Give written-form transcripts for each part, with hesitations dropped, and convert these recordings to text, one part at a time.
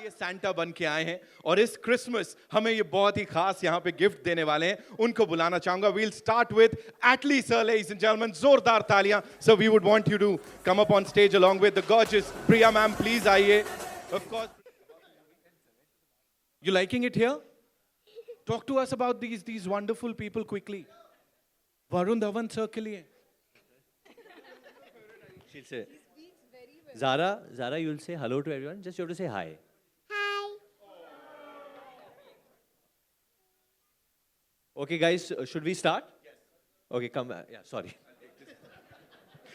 लिए सैंटा बन के आए हैं और इस क्रिसमस हमें ये बहुत ही खास यहाँ पे गिफ्ट देने वाले हैं. उनको बुलाना चाहूंगा. We'll start with Atlee sir, ladies and gentlemen. जोरदार तालियां. So we would want you to come up on stage along with the gorgeous Priya ma'am. Please आइए. Of course. You liking it here? Talk to us about these wonderful people quickly. Varun Dhawan sir के लिए. She'll say, Zara, you'll say hello to everyone. Just you have to say hi. Hi. Okay, guys, should we start? Yes. Okay, come. Yeah, sorry.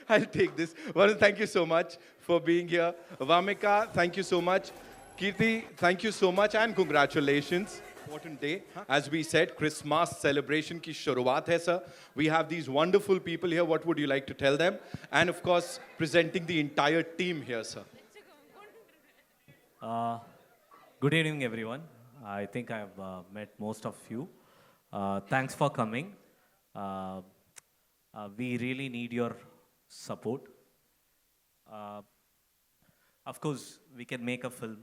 I'll take this. Varun, thank you so much for being here. Vamika, thank you so much. Kirti, thank you so much and congratulations. Important day. As we said, Christmas celebration ki shuruaat hai, sir. We have these wonderful people here. What would you like to tell them? And of course, presenting the entire team here, sir. Good evening, everyone. I think I've met most of you. Thanks for coming. We really need your support. Of course, we can make a film.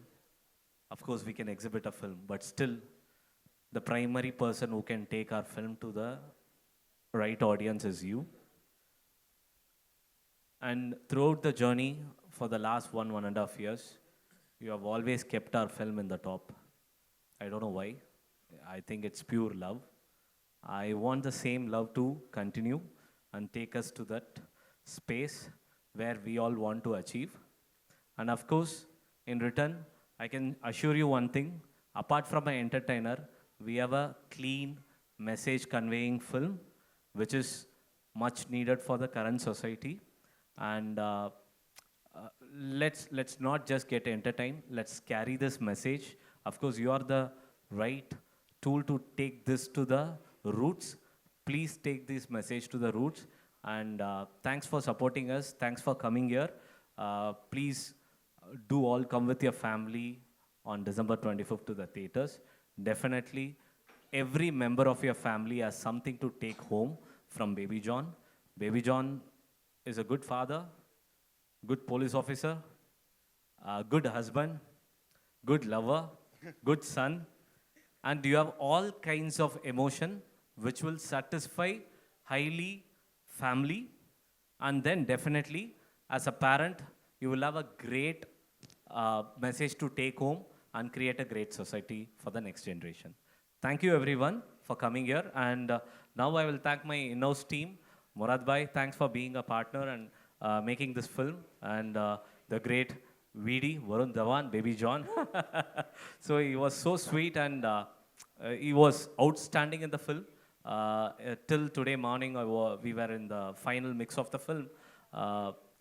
Of course, we can exhibit a film. But still, the primary person who can take our film to the right audience is you. And throughout the journey, for the last 1.5 years, you have always kept our film in the top. I don't know why. I think it's pure love. I want the same love to continue and take us to that space where we all want to achieve. And of course, in return, I can assure you one thing. Apart from an entertainer, we have a clean message conveying film, which is much needed for the current society. And let's not just get entertained. Let's carry this message. Of course, you are the right tool to take this to the roots. Please take this message to the roots. And thanks for supporting us. Thanks for coming here. Please do all come with your family on December 25th to the theaters. Definitely, every member of your family has something to take home from Baby John. Baby John is a good father, good police officer, good husband, good lover, good son, and you have all kinds of emotion which will satisfy highly family. And then definitely, as a parent, you will have a great message to take home and create a great society for the next generation. Thank you everyone for coming here. And now I will thank my in-house team. Murad Bhai, thanks for being a partner and making this film. And the great VD, Varun Dhawan, Baby John. So he was so sweet and he was outstanding in the film. Till today morning, we were in the final mix of the film.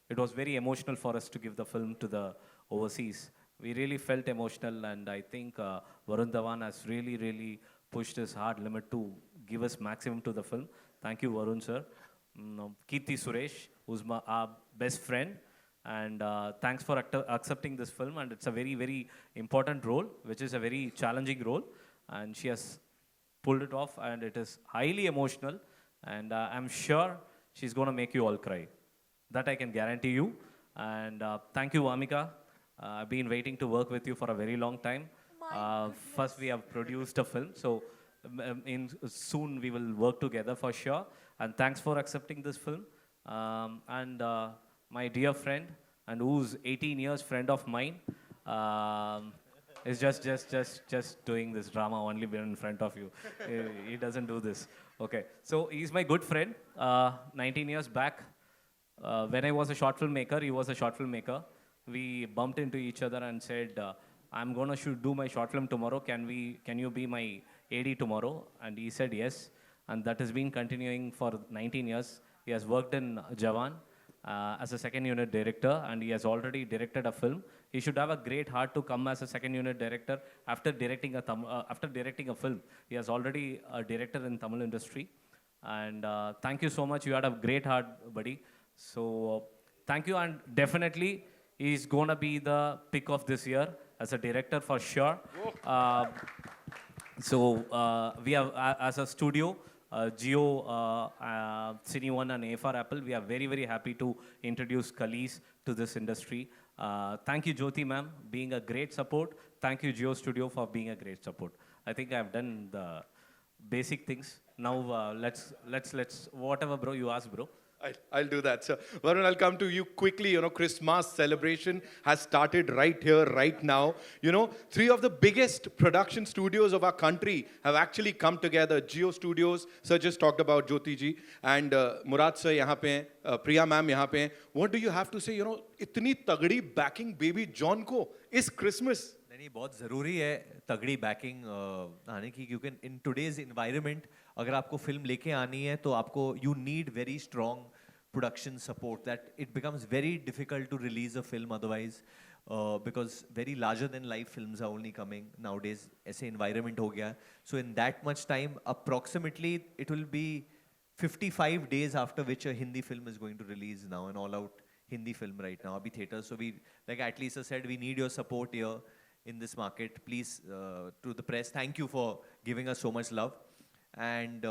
It was very emotional for us to give the film to the overseas. We really felt emotional, and I think Varun Dhawan has really pushed his hard limit to give us maximum to the film. Thank you, Varun sir. Kirti Suresh, who's our best friend, and thanks for accepting this film. And it's a very important role, which is a very challenging role, and she has pulled it off, and it is highly emotional, and I'm sure she's going to make you all cry. That I can guarantee you. And thank you, Amika. I've been waiting to work with you for a very long time. First, we have produced a film, so soon we will work together for sure. And thanks for accepting this film. And my dear friend, and who's 18 years friend of mine, is just doing this drama only in front of you. He doesn't do this. Okay, so he's my good friend. 19 years back, when I was a short film maker, he was a short film maker. We bumped into each other and said, I'm going to do my short film tomorrow. Can you be my AD tomorrow? And he said yes. And that has been continuing for 19 years. He has worked in Jawan as a second unit director, and he has already directed a film. He should have a great heart to come as a second unit director after directing a film. He has already a director in Tamil industry. And thank you so much. You had a great heart, buddy. So thank you, and definitely he's going to be the pick of this year as a director for sure. So we have, as a studio, Geo, Cine One and AFR Apple, we are very happy to introduce Khalees to this industry. Thank you, Jyoti ma'am, being a great support. Thank you, Geo Studio, for being a great support. I think I've done the basic things. Now let's whatever bro you ask, bro. I'll do that. So, Varun, I'll come to you quickly. You know, Christmas celebration has started right here, right now. You know, three of the biggest production studios of our country have actually come together. Geo Studios, Sir just talked about Jyoti ji, and Murad sir यहाँ पे हैं, Priya ma'am यहाँ पे हैं. What do you have to say? You know, इतनी तगड़ी backing baby John को इस Christmas. नहीं बहुत ज़रूरी है तगड़ी बैकिंग आने की क्योंकि इन टुडेज इन्वायरमेंट अगर आपको फिल्म लेके आनी है तो आपको you need very strong production support that it becomes very difficult to release a film otherwise because very larger than life films are only coming nowadays ऐसे environment हो गया so in that much time approximately it will be 55 days after which a Hindi film is going to release now, an all-out Hindi film right now, abhi theater. So we, like at least said, we need your support here in this market. Please, to the press, thank you for giving us so much love. And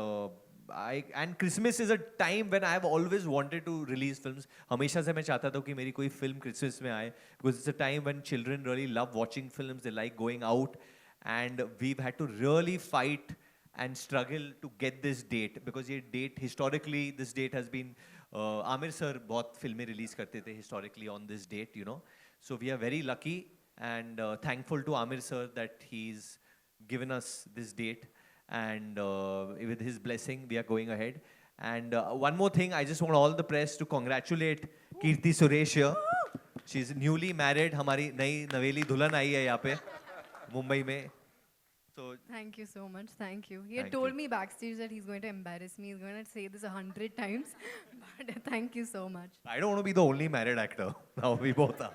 Christmas is a time when I have always wanted to release films. हमेशा से मैं चाहता था कि मेरी कोई film Christmas में आए because it's a time when children really love watching films. They like going out, and we've had to really fight and struggle to get this date because ये date historically this date has been Aamir sir बहुत फिल्में release करते थे historically on this date, you know. So we are very lucky and thankful to Amir sir that he's given us this date, and with his blessing we are going ahead. And one more thing, I just want all the press to congratulate Kirti Suresh here. She's newly married. हमारी नई नवेली दुल्हन आई है यहाँ पे मुंबई में. So Thank you so much. Thank you. He had Thank told you. me backstage that he's going to embarrass me. He's going to say this 100 times. But thank you so much. I don't want to be the only married actor. Now we both are.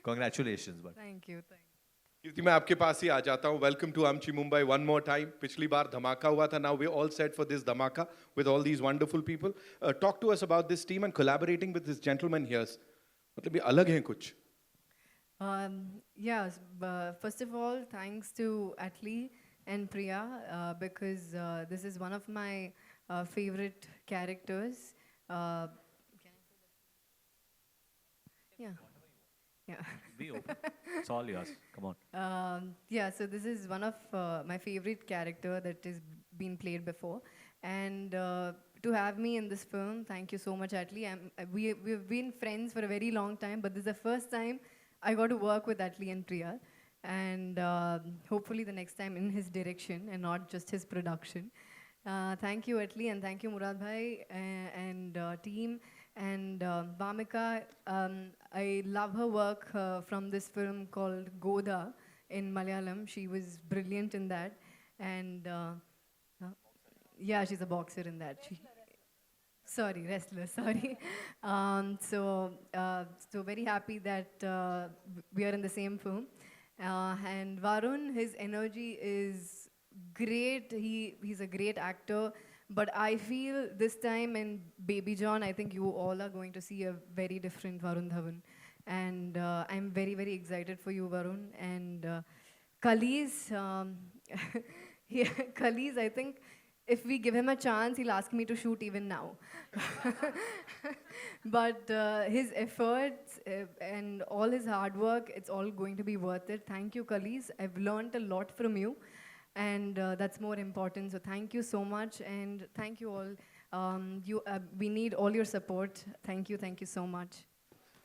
Congratulations, but. Thank you. Thank you. कीर्ति मैं आपके पास ही आ जाता हूँ. Welcome to आमची Mumbai one more time. पिछली बार धमाका हुआ था. Now we all set for this Dhamaka with all these wonderful people. Talk to us about this team and collaborating with this gentleman here. मतलब ये अलग हैं कुछ. Yes, first of all, thanks to Atli and Priya because this is one of my favorite characters. Can I say that? Yeah. Yeah. Be open. It's all yours. Come on. Yeah, so this is one of my favorite character that is been played before, and to have me in this film, thank you so much, Atli. We've been friends for a very long time, but this is the first time I got to work with Atli and Priya, and hopefully the next time in his direction and not just his production. Thank you, Atli, and thank you, Murad bhai and team. And Vamika, I love her work from this film called Goda in Malayalam. She was brilliant in that. And yeah, she's a boxer in that. Sorry, wrestler, sorry. So very happy that we are in the same film. And Varun, his energy is great. He's a great actor. But I feel this time in Baby John, I think you all are going to see a very different Varun Dhawan. And I'm very, very excited for you, Varun. And Kali's, Kali's, I think if we give him a chance, he'll ask me to shoot even now. But his efforts and all his hard work, it's all going to be worth it. Thank you, Kalis. I've learned a lot from you. And that's more important. So thank you so much, and thank you all. We need all your support. Thank you so much.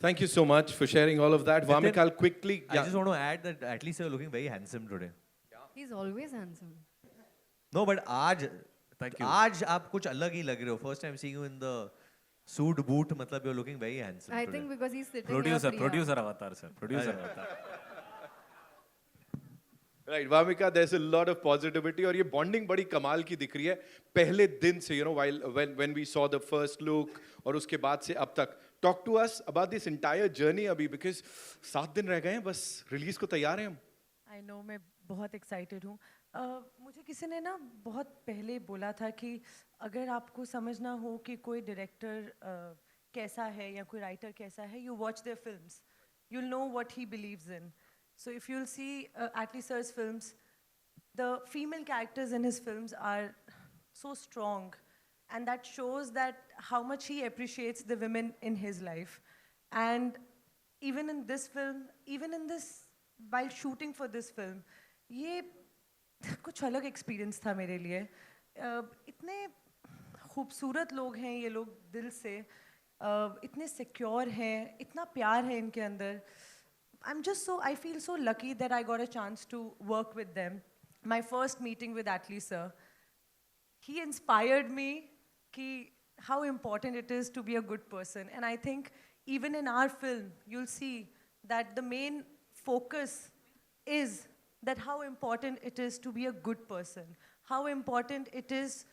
Thank you so much for sharing all of that. Vamika, I'll quickly. I just want to add that at least you're looking very handsome today. He's always handsome. No, but आज Thank you. आज आप कुछ अलग ही लग रहे हो. First time seeing you in the suit boot, मतलब you're looking very handsome I today. think because he's sitting Producer, here. Priya. producer avatar, sir. Producer avatar. Right, Vamika, there's a lot of positivity और ये bonding बड़ी कमाल की दिख रही है पहले दिन से, you know, when we saw the first look और उसके बाद से अब तक. Talk to us about this entire journey अभी, because 7 दिन रह गए हैं, बस release को तैयार हैं हम. I know, मैं बहुत excited हूँ. मुझे किसी ने ना बहुत पहले बोला था कि अगर आपको समझना हो कि कोई डायरेक्टर कैसा है या कोई राइटर कैसा है, you watch their films, you'll know what he believes in. So if you'll see Atli sir's films, the female characters in his films are so strong, and that shows that how much he appreciates the women in his life. And even in this film, even in this, while shooting for this film, ये कुछ अलग experience था मेरे लिए. इतने खूबसूरत लोग हैं ये लोग दिल से, इतने secure हैं, इतना प्यार है इनके अंदर. I feel so lucky that I got a chance to work with them. My first meeting with Atlee sir, he inspired me how important it is to be a good person. And I think even in our film, you'll see that the main focus is that how important it is to be a good person, how important it is,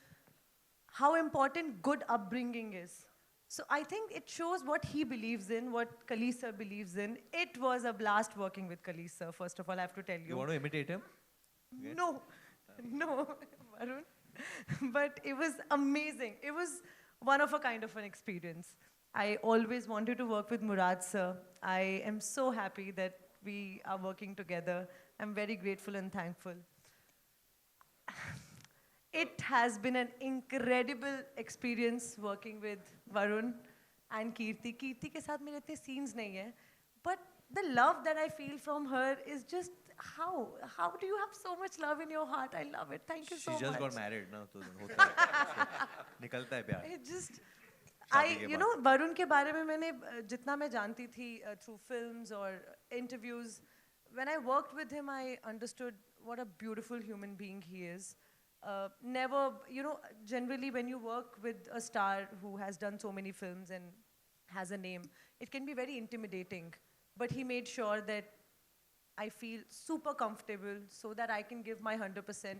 how important good upbringing is. So I think it shows what he believes in, what Kali sir believes in. It was a blast working with Kali sir, first of all, I have to tell you. You want to imitate him? No, no, Varun. But it was amazing. It was one of a kind of an experience. I always wanted to work with Murad sir. I am so happy that we are working together. I'm very grateful and thankful. It has been an incredible experience working with Varun and Kirti. Kirti ke saath mere itne scenes nahi hai, but the love that I feel from her is just how do you have so much love in your heart? I love it. Thank you so much. She just got married now, तो होता है. निकलता है प्यार. It just, Varun के बारे में मैंने जितना मैं जानती थी through films or interviews, when I worked with him, I understood what a beautiful human being he is. Never, generally when you work with a star who has done so many films and has a name, it can be very intimidating. But he made sure that I feel super comfortable so that I can give my 100%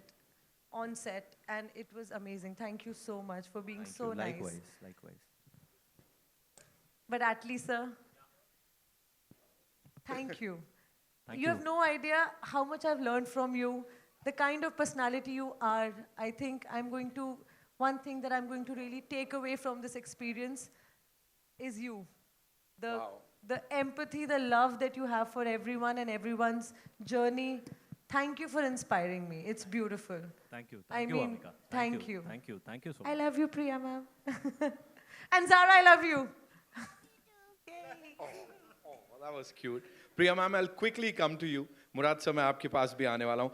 on set, and it was amazing. Thank you so much for being so nice. Likewise. But Atlee sir, thank you. Thank You have no idea how much I've learned from you, the kind of personality you are. I think one thing that I'm going to really take away from this experience is you. The empathy, the love that you have for everyone and everyone's journey. Thank you for inspiring me. It's beautiful. Thank you. I Thank you, mean, Amika. thank you. Thank you. Thank you so I much. love you, Priya ma'am. And Zara, I love you. Oh, that was cute. Priya ma'am, I'll quickly come to you. Murad sir, मैं आपके पास भी आने वाला हूँ.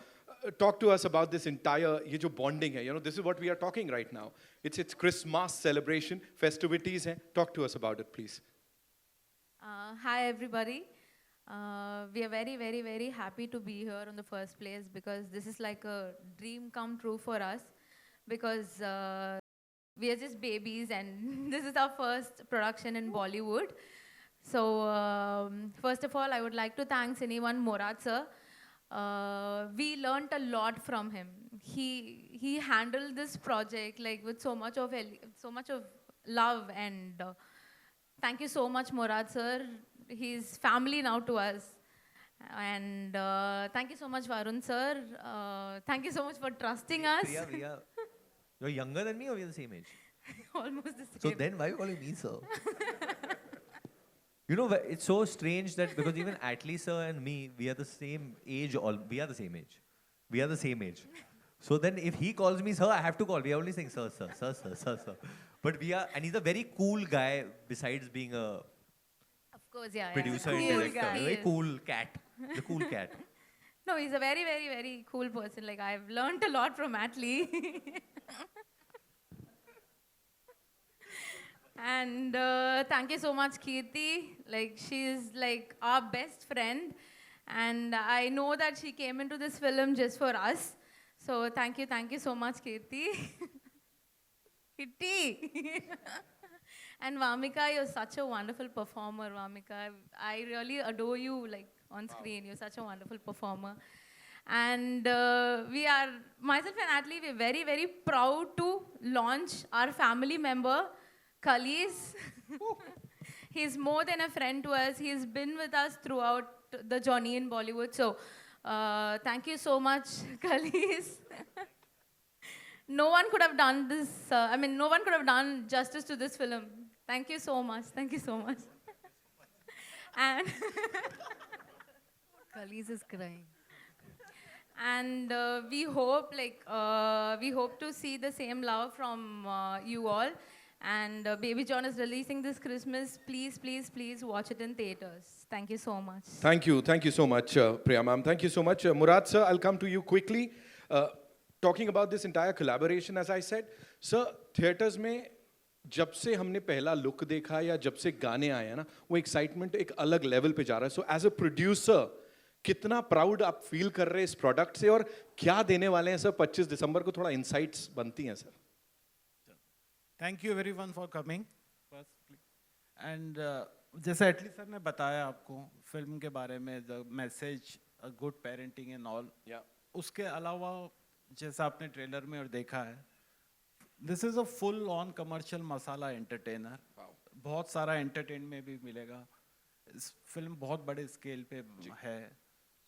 Talk to us about this entire ये जो bonding है. This is what we are talking right now. It's Christmas celebration, festivities हैं. Talk to us about it, please. Hi everybody. We are very, very, very happy to be here in the first place because this is like a dream come true for us because we are just babies and this is our first production in Bollywood. So first of all, I would like to thank anyone Murad sir. We learnt a lot from him. He handled this project like with so much of love and thank you so much, Murad sir. He's family now to us. And thank you so much, Varun sir. Thank you so much for trusting us. Priya, you're younger than me or we're the same age? Almost the same. So then why are you calling me sir? It's so strange that because even Atlee sir and me, we are the same age. We are the same age. We are the same age. So then if he calls me sir, I have to call. We are only saying sir. But and he's a very cool guy besides being a Of course, yeah. producer yeah. and Cool director. guy. A He very is. cool cat. The cool cat. No, he's a very, very, very cool person. Like, I've learned a lot from Atlee. And thank you so much, Kirti. Like, she's like our best friend. And I know that she came into this film just for us. So thank you so much, Kirti. Kirti. And Vamika, you're such a wonderful performer, Vamika. I really adore you, like, on screen. You're such a wonderful performer. And myself and Atlee, we're very, very proud to launch our family member, Khalis. He's more than a friend to us. He's been with us throughout the journey in Bollywood. So thank you so much, Khalis. No one could have done this. No one could have done justice to this film. Thank you so much. Thank you so much. And Khalis is crying. and we hope to see the same love from you all. And Baby John is releasing this Christmas. Please, please, please watch it in theaters. Thank you so much. Thank you so much, Priya ma'am. Thank you so much. Murad sir, I'll come to you quickly. Talking about this entire collaboration, as I said, sir, theaters में जब से हमने पहला look देखा या जब से गाने आए हैं ना, वो एक्साइटमेंट एक अलग लेवल पे जा रहा है. सो एज अ प्रोड्यूसर कितना प्राउड आप फील कर रहे हैं इस प्रोडक्ट से और क्या देने वाले हैं सर 25 दिसंबर को? थोड़ा इंसाइट्स बनती हैं sir. Thank you everyone for coming firstly and जैसे एटली सर ने बताया आपको फिल्म के बारे में, the message, good parenting and all. उसके अलावा जैसा आपने ट्रेलर में और देखा है, this is a full on commercial masala entertainer. बहुत सारा एंटरटेन में भी मिलेगा. इस फिल्म बहुत बड़े स्केल पे है,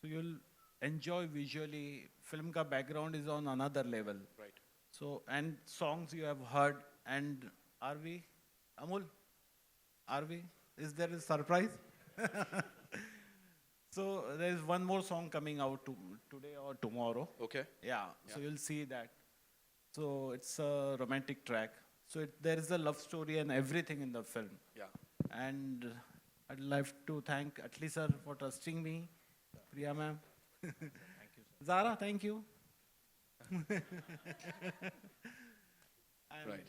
so you will enjoy visually. Film का background is on another level. So, and songs you have heard, and are we, Amul, are we? Is there a surprise? So, there is one more song coming out today or tomorrow. Okay. Yeah, so you'll see that. So, it's a romantic track. So, there is a love story and everything in the film. Yeah. And I'd like to thank Atli sir for trusting me, Priya ma'am. Thank you, sir. Zara, thank you. And Right.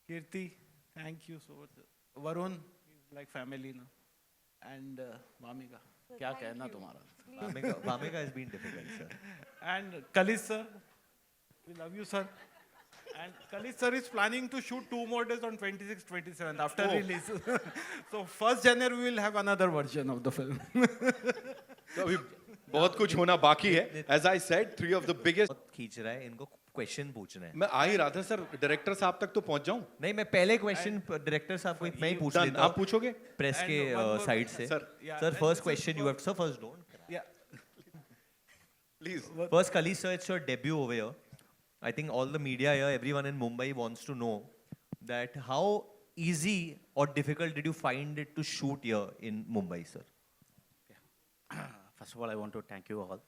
Kirti, thank you so much. Varun, he's like family now. And Vamika, क्या कहना तुम्हारा? Vamika has been difficult, sir. And Kalish sir, we love you sir. And Kalish sir is planning to shoot 2 more days on 26th, 27th after release. So 1st January we will have another version of the film. तो अभी बहुत कुछ होना बाकी है. As I said, 3 of the biggest. बहुत खींच रहा है, इनको क्वेश्चन पूछना है. मैं आ ही रहा था सर, डायरेक्टर साहब तक तो पहुंच जाऊं. नहीं, मैं पहले क्वेश्चन डायरेक्टर साहब को मैं ही पूछ Done. लेता हूं. आप पूछोगे? प्रेस के And one more side question, से. sir. Yeah, sir and first this is question you have, sir first don't. Yeah. Please. First, Kali sir, it's your debut over here. I think all the media here, everyone in Mumbai wants to know that how easy or difficult did you find it to shoot here in Mumbai, sir? First of all, I want to thank you all.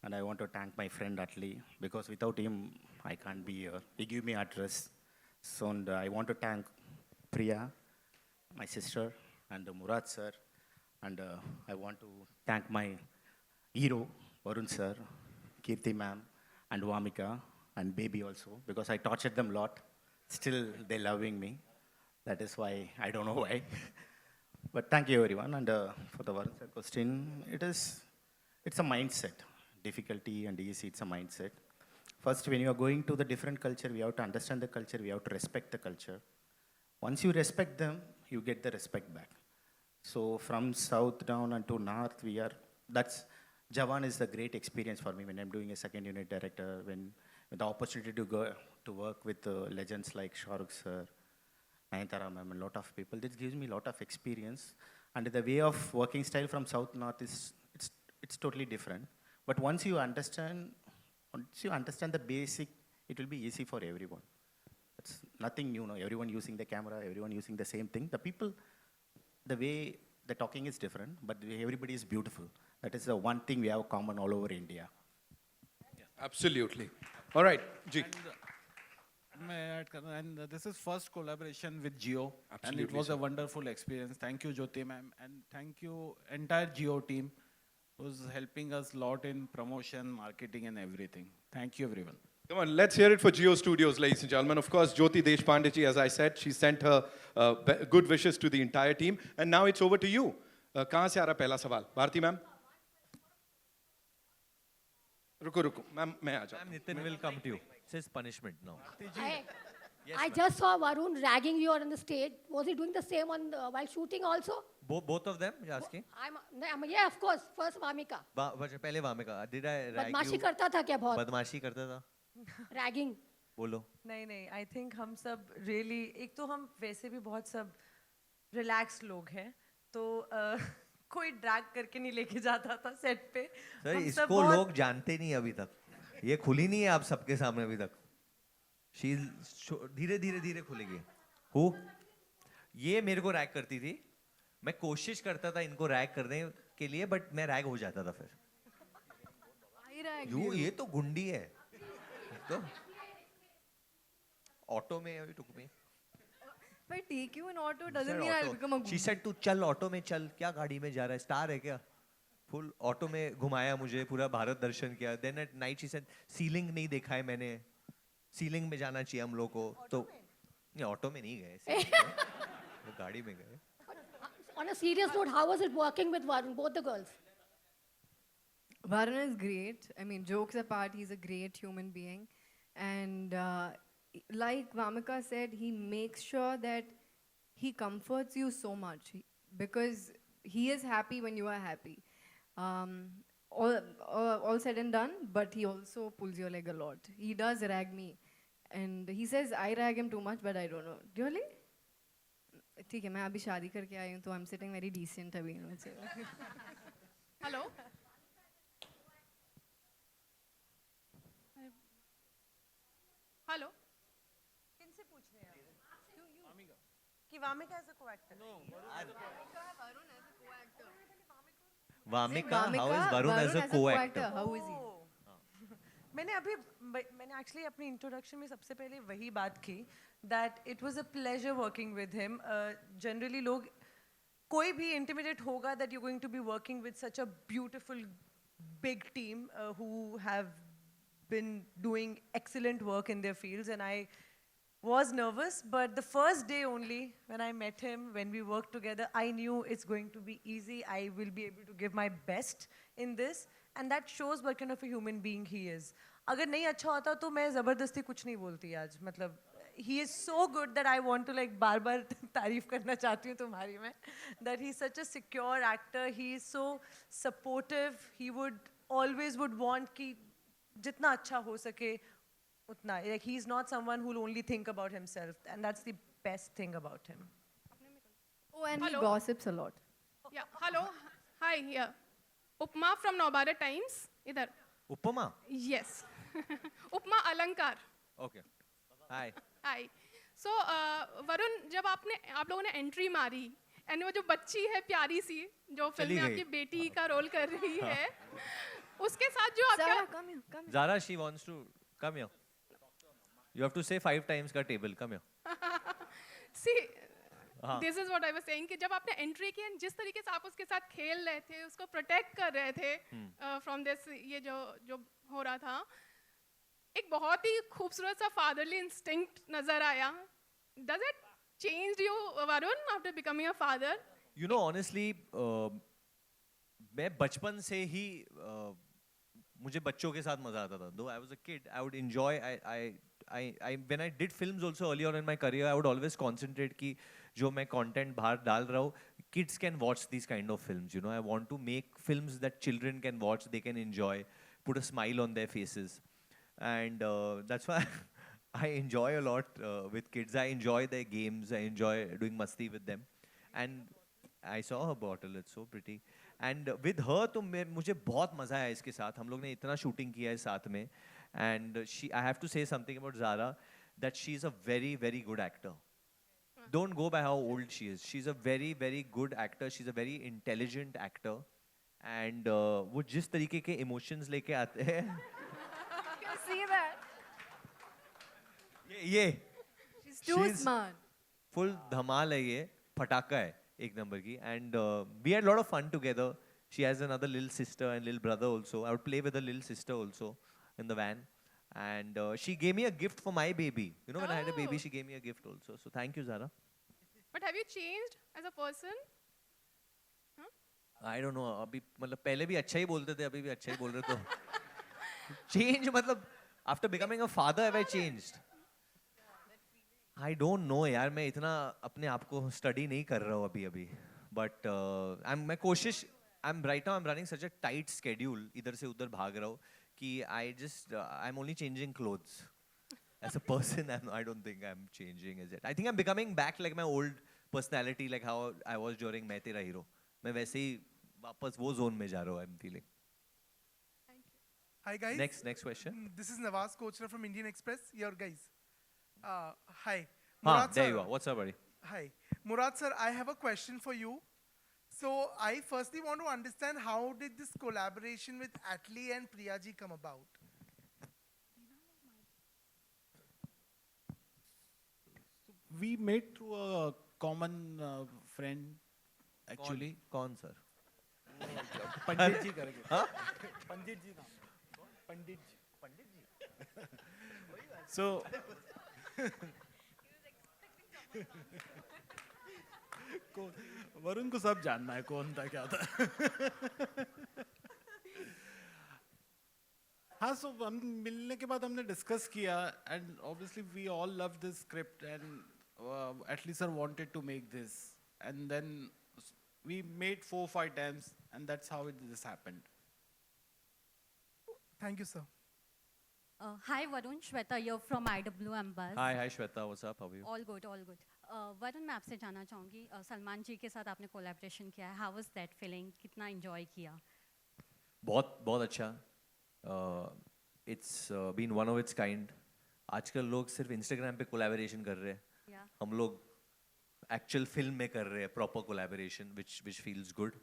And I want to thank my friend Atli, because without him, I can't be here. He gave me address. So and, I want to thank Priya, my sister, and Murad sir. And I want to thank my hero, Varun sir, Kirti ma'am, and Vamika, and Baby also, because I tortured them a lot. Still, they're loving me. That is why, I don't know why. But thank you everyone. And for the Varun sir question, it's a mindset. Difficulty and easy, it's a mindset. First, when you are going to the different culture, we have to understand the culture, we have to respect the culture. Once you respect them, you get the respect back. So from south down and to north, Jawan is the great experience for me when I'm doing a second unit director, when the opportunity to go to work with legends like Shahrukh sir, Nayanthara ma'am, and a lot of people. This gives me a lot of experience. And the way of working style from south north it's totally different. But once you understand the basic, it will be easy for everyone. It's nothing new. No? Everyone using the camera, everyone using the same thing. The people, the way the talking is different, but everybody is beautiful. That is the one thing we have common all over India. Absolutely. All right, Ji. And this is first collaboration with Jio, and Absolutely, it was sir. a wonderful experience. Thank you, Jyoti ma'am, and thank you entire Jio team, who's helping us a lot in promotion, marketing, and everything. Thank you, everyone. Come on, let's hear it for Geo Studios, ladies and gentlemen. Of course, Jyoti Deshpande ji, as I said, she sent her good wishes to the entire team. And now it's over to you. कहाँ से आ रहा पहला सवाल? Bharti ma'am? रुको, ma'am मैं आ जाऊँ. Ma'am, Nitin will come to you. It says punishment now. I just saw Varun ragging you on the stage. Was he doing the same on while shooting also? Both of them, you're asking? Yeah, of course. First Vamika. पहले Vamika. Did I rag बदमाशी you? करता था क्या बहुत? बदमाशी करता था? Ragging. बोलो. नहीं आई थिंक हम सब रियली, एक तो हम वैसे भी बहुत सब रिलैक्स लोग हैं, तो कोई ड्रैग करके नहीं लेके जाता था सेट पे. सर हम सब इसको बहुत- लोग जानते नहीं अभी तक. ये खुली नहीं है आप सबके सामने अभी तक. शी धीरे खुलेगी. हु? ये मेरे को रैग करती थी. मैं कोशिश करता था इनको रैग करने के लिए, बट मैं रैग हो जाता था फिर. ये तो गुंडी है. तो ऑटो में अभी टुक में If I take you in auto, She doesn't said mean I'll auto. become a She said तू चल ऑटो में चल, क्या गाड़ी में जा रहा है, स्टार है क्या? फुल ऑटो में घुमाया मुझे, पूरा भारत दर्शन किया. Then at night she said ceiling नहीं देखा है मैंने, सीलिंग में जाना चाहिए हम लोग को. तो नहीं ऑटो में नहीं गए, वो गाड़ी में गए. On a serious note, how was it working with Varun, both the girls? Varun is great. I mean, jokes apart, he's a great human being. And like Vamika said, he makes sure that he comforts you so much because he is happy when you are happy. All said and done, but he also pulls your leg a lot. He does rag me. And he says I rag him too much, but I don't know. Really? ठीक है, मैं अभी शादी करके आई हूँ, तो I'm sitting very decent अभी. Hello. Hello किनसे पूछ रहे हैं कि Vamika as a co-actor? Vamika, how is Varun as a co-actor? How is he? मैंने एक्चुअली अपनी इंट्रोडक्शन में सबसे पहले वही बात की that it was a pleasure working with him. Generally लोग कोई भी इंटिमिडेट होगा that you going to be working with such a beautiful big team who have been doing excellent work in their fields, and I was nervous, but the first day only when I met him, when we worked together, I knew it's going to be easy. I will be able to give my best in this, and that shows what kind of a human being he is. अगर नहीं अच्छा होता तो मैं ज़बरदस्ती कुछ नहीं बोलती आज. मतलब he is so good that I want to like बार-बार तारीफ करना चाहती हूँ तुम्हारी मैं. That he's such a secure actor. He is so supportive. He would want कि जितना अच्छा हो सके उतना. Like he's not someone who'll only think about himself, and that's the best thing about him. Oh, and Hello. he gossips a lot. Yeah. Hello. Hi. Yeah. Upma from Navbharat Times. इधर. Upama? Yes. Upma Alankar. Okay. Hi. Hi. So Varun, जब आप लोगों ने entry मारी and वो जो बच्ची है प्यारी सी जो फिल्म में आपकी बेटी का रोल कर रही है, उसके साथ जो Sarah, आपका come here, come here. Zara, she wants to come here. You have to say 5 times का table. Come here. सी हाँ. This is what I was saying कि जब आपने एंट्री की जिस तरीके से आप उसके साथ खेल रहे थे, उसको प्रोटेक्ट कर रहे थे फ्रॉम दिस, ये जो हो रहा था, एक बहुत ही खूबसूरत सा फादरली इंस्टिंक्ट नजर आया. Does it change you Varun after becoming a father? You know, honestly, मैं बचपन से ही मुझे बच्चों के साथ मजा आता था. Though I was a kid, I would enjoy. When I did films also earlier on in my career, I would always concentrate कि जो मैं content बाहर डाल रहा हूँ, kids can watch these kind of films. You know, I want to make films that children can watch, they can enjoy, put a smile on their faces, and that's why I enjoy a lot with kids. I enjoy their games. I enjoy doing masti with them, and I saw her bottle. It's so pretty. And with her, तो मुझे बहुत मजा आया इसके साथ. हम लोग ने इतना shooting किया है साथ में. And I have to say something about Zara, that she's a very, very good actor. Don't go by how old she is. She's a very, very good actor. She's a very intelligent actor. And वो जिस तरीके के emotions लेके आते हैं. You see that? ये. She's too smart. Full धमाल है ये. फटाका है एक नंबर की. And we had a lot of fun together. She has another little sister and little brother also. I would play with her little sister also in the van. And she gave me a gift for my baby. You know, when I had a baby, she gave me a gift also. So thank you, Zara. But have you changed as a person? I don't know. अभी मतलब पहले भी अच्छा ही बोलते थे, अभी भी अच्छा ही बोल रहे तो. Change मतलब after becoming a father, have I changed? I don't know यार, मैं इतना अपने आप को study नहीं कर रहा हूँ अभी. But मैं कोशिश, right now I'm running such a tight schedule, इधर से उधर भाग रहा हूँ कि I'm only changing clothes. As a person, I don't think I'm changing as yet. I think I'm becoming back like my old personality, like how I was during मैं तेरा hero. मैं वैसे ही वापस वो zone में जा रहा हूँ, I'm feeling. Hi guys. Next question. This is Nawaz Kochra from Indian Express. Your guys. Hi. Murad there sir. You are. What's up, buddy? Hi. Murad sir, I have a question for you. So I firstly want to understand how did this collaboration with Atlee and Priyaji come about? We met through a common friend, actually. कौन sir? पंडित जी करके. हाँ? पंडित जी नाम. पंडित जी. So. Varun को सब जानना है कौन था क्या था. हाँ, so हम मिलने के बाद हमने डिस्कस किया and obviously we all loved this script and Atlee sir wanted to make this and then we made 4-5 times and that's how this happened. Thank you, sir. Hi Varun, Shweta here from IWM Buzz. Hi Shweta, what's up? How are you? All good, all good. Varun मैं आपसे जानना चाहूँगी सलमान जी के साथ आपने collaboration किया है. How was that feeling? कितना enjoy किया? बहुत अच्छा. It's been one of its kind. आजकल लोग सिर्फ Instagram पे कोलैबोरेशन कर रहे हैं. Yeah. हम लोग actual film में कर रहे हैं proper collaboration, which feels good.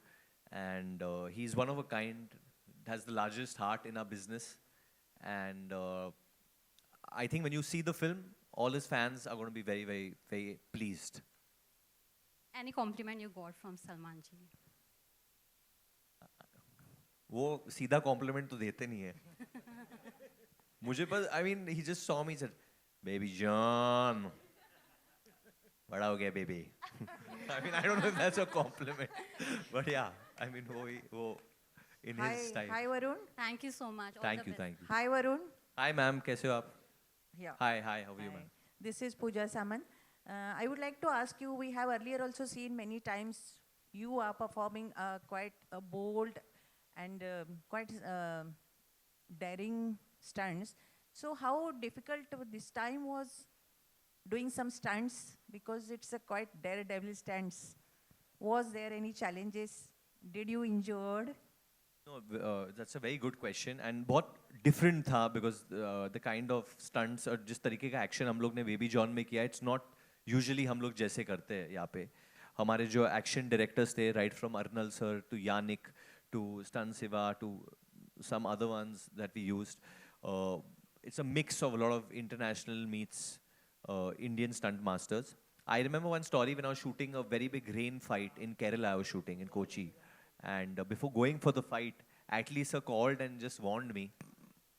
And he's one of a kind. Has the largest heart in our business. And I think when you see the film, all his fans are going to be very, very, very pleased. Any compliment you got from Salman ji? वो सीधा compliment तो देते नहीं है. मुझे बस, I mean, he just saw me and said, "Baby John, बड़ा हो गया baby." I mean, I don't know if that's a compliment, but yeah, I mean, वो in his style. Hi Varun. Thank you so much. All Thank the you, best. thank you. Hi Varun. Hi ma'am, कैसे हो आप? Yeah. Hi, how are you ma'am? This is Pooja Saman. I would like to ask you, we have earlier also seen many times you are performing quite a bold and quite daring stunts. So how difficult this time was doing some stunts, because it's a quite daredevil stunts. Was there any challenges? Did you injured? No, that's a very good question and बहुत different था because the kind of stunts और जिस तरीके का action हम लोग ने Baby John में किया, it's not usually हम लोग जैसे करते हैं यहाँ पे. हमारे जो action directors थे, right from Arnal sir to Yannick to Stun Siva to some other ones that we used, it's a mix of a lot of international meets Indian stunt masters. I remember one story when I was shooting a very big rain fight in Kerala. I was shooting in Kochi. And before going for the fight, Atlee sir called and just warned me.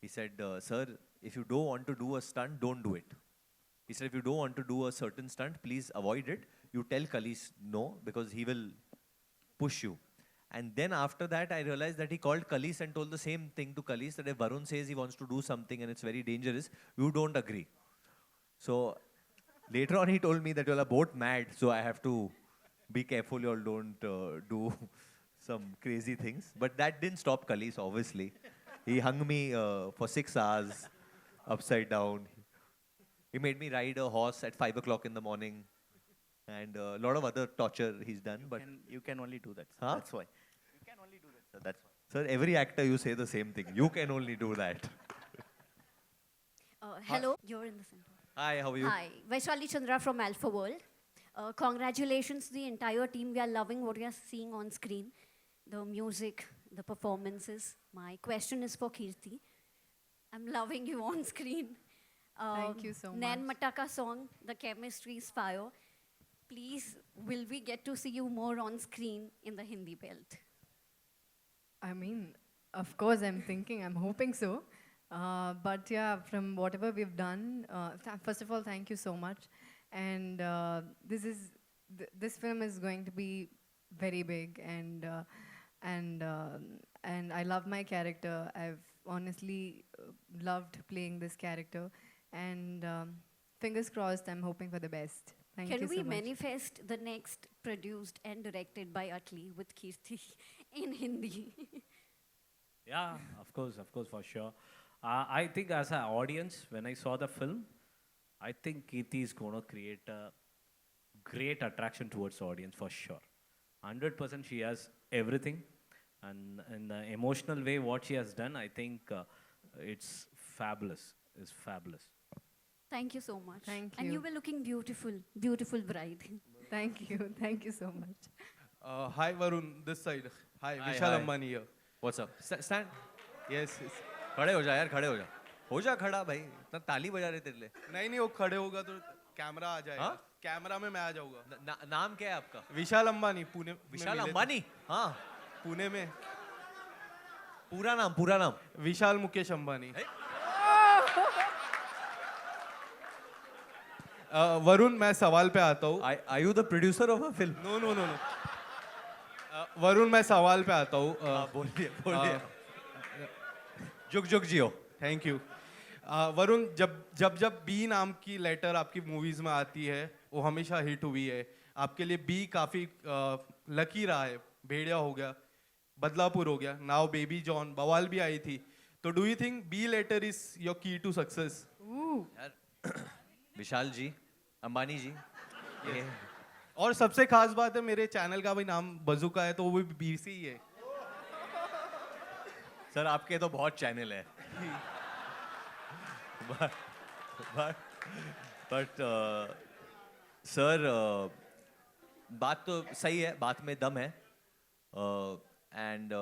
He said, "Sir, if you don't want to do a stunt, don't do it." He said, "If you don't want to do a certain stunt, please avoid it. You tell Kalis no, because he will push you." And then after that, I realized that he called Kalis and told the same thing to Kalis, that if Varun says he wants to do something and it's very dangerous, you don't agree. So later on, he told me that you all are both mad, so I have to be careful you all don't do some crazy things. But that didn't stop Kalis, obviously. He hung me for 6 hours, upside down. He made me ride a horse at 5 o'clock in the morning. And a lot of other torture he's done. But You can only do that. Huh? That's why. You can only do that. So that's why. sir, every actor you say the same thing. You can only do that. Hello, you're in the center. Hi, how are you? Hi, Vaishali Chandra from Alpha World. Congratulations to the entire team. We are loving what we are seeing on screen. The music, the performances. My question is for Kirti. I'm loving you on screen. Thank you so Nan much. Mataka song, the chemistry is fire. Please, will we get to see you more on screen in the Hindi belt? I mean, of course, I'm hoping so. But yeah, from whatever we've done, first of all, thank you so much. And this film is going to be very big, and I love my character. I've honestly loved playing this character, and fingers crossed, I'm hoping for the best. Thank you Can we so much. manifest the next produced and directed by Atlee with Kirti in Hindi? Yeah, of course, for sure. I think as an audience, when I saw the film, I think Kirti is going to create a great attraction towards the audience for sure. 100% she has everything. And in the emotional way, what she has done, I think it's fabulous. It's fabulous. Thank you so much. Thank And you. you were looking beautiful, beautiful bride. Thank you so much. Hi Varun, this side. Hi, Hi, Vishal hi. Ambani here. What's up? Stand. Yes, yes. खड़े हो जा यार, खड़े हो जा. हो जा खड़ा भाई. इतना ताली बजा रहे तेरे लिए. नहीं वो खड़े होगा तो कैमरा आ जाएगा. हाँ? कैमरा में मैं आ जाऊंगा। नाम क्या है आपका? विशाल अंबानी, पुणे में विशाल मिले थे। अंबानी? हाँ, पुणे में। पूरा नाम, पूरा नाम? विशाल मुकेश अंबानी। वरुण, मैं सवाल पे आता हूँ। Are you the producer of a film? No no no no. Varun, मैं सवाल पे आता हूँ। बोलिए बोलिए। जुग जुग जियो। Thank you. वरुण, जब बी नाम की लेटर आपकी मूवीज में आती है वो हमेशा हिट हुई है। आपके लिए बी काफी लकी रहा है। भेड़िया हो गया, बदलापुर हो गया, नाउ बेबी जॉन, बवाल भी आई थी। तो do you think be later is your key to success? Vishal ji, Ambani ji, ये और सबसे खास बात है, मेरे चैनल का भी नाम बजुका है, तो वो भी बी से ही है। सर आपके तो बहुत चैनल है। बट सर बात तो सही है, बात में दम है। एंड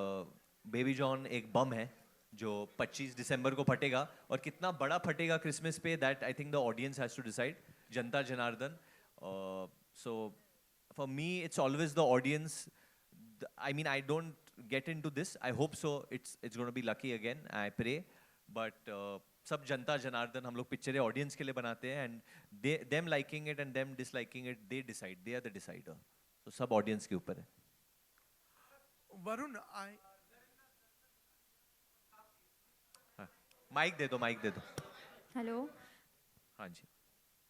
बेबी जॉन एक बम है जो 25 दिसंबर को फटेगा, और कितना बड़ा फटेगा क्रिसमस पे, that I think the audience has to decide, जनता जनार्दन। So for me it's always the audience. I mean, I don't get into this. I hope so. It's going to be lucky again. I pray. But सब जनता जनार्दन, हम लोग पिक्चरें audience के लिए बनाते हैं, and them liking it and them disliking it, they decide. They are the decider. So सब audience के ऊपर है। Varun, माइक दे दो, माइक दे दो। हेलो। हाँ जी।